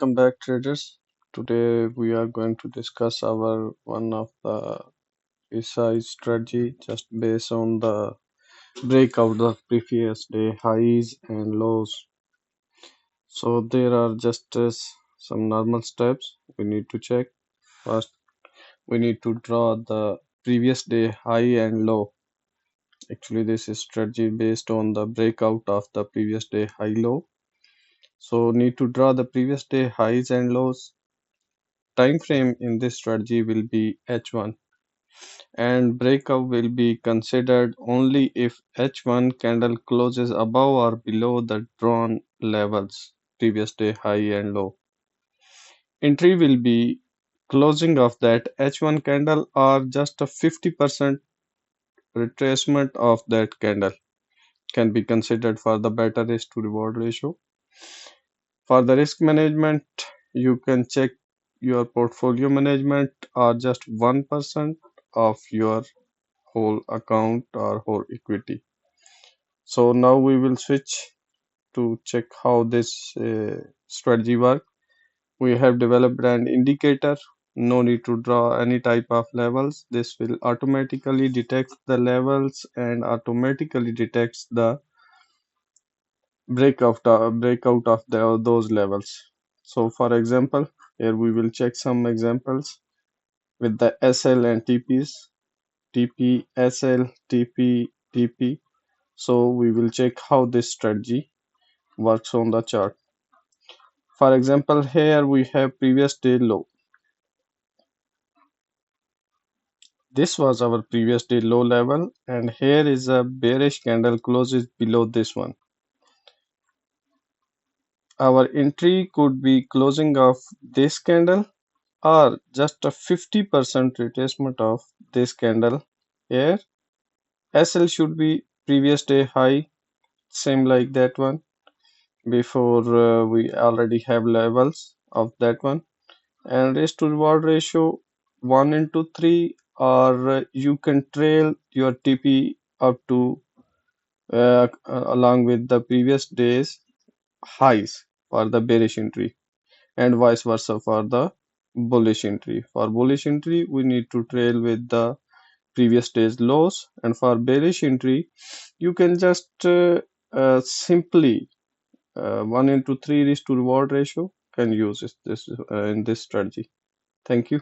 welcome back traders. Today we are going to discuss our one of the RSI strategy just based on the breakout the previous day highs and lows. So there are just some normal steps we need to check. First, we need to draw the previous day high and low. Actually, this is strategy based on the breakout of the previous day high low. So need to draw the previous day highs and lows. Time frame in this strategy will be H1 and breakout will be considered only if H1 candle closes above or below the drawn levels previous day high and low. Entry will be closing of that H1 candle or just a 50% retracement of that candle can be considered for the better risk to reward ratio. For the risk management, you can check your portfolio management or just 1% of your whole account or whole equity. So now we will switch to check how this strategy works. We have developed an indicator. No need to draw any type of levels. This will automatically detect the levels and automatically detects the breakout of those levels. So for example, here we will check some examples with the SL and TPs, TP, SL, TP, TP. So we will check how this strategy works on the chart. For example, here we have previous day low. This was our previous day low level, and here is a bearish candle closes below this one. Our entry could be closing of this candle or just a 50% retracement of this candle here. SL should be previous day high, same like that one. Before we already have levels of that one, and risk to reward ratio 1:3, or you can trail your TP up to along with the previous day's highs for the bearish entry, and vice versa for the bullish entry. For bullish entry, we need to trail with the previous day's lows, and for bearish entry, you can just simply 1:3 risk to reward ratio can use this in this strategy. Thank you.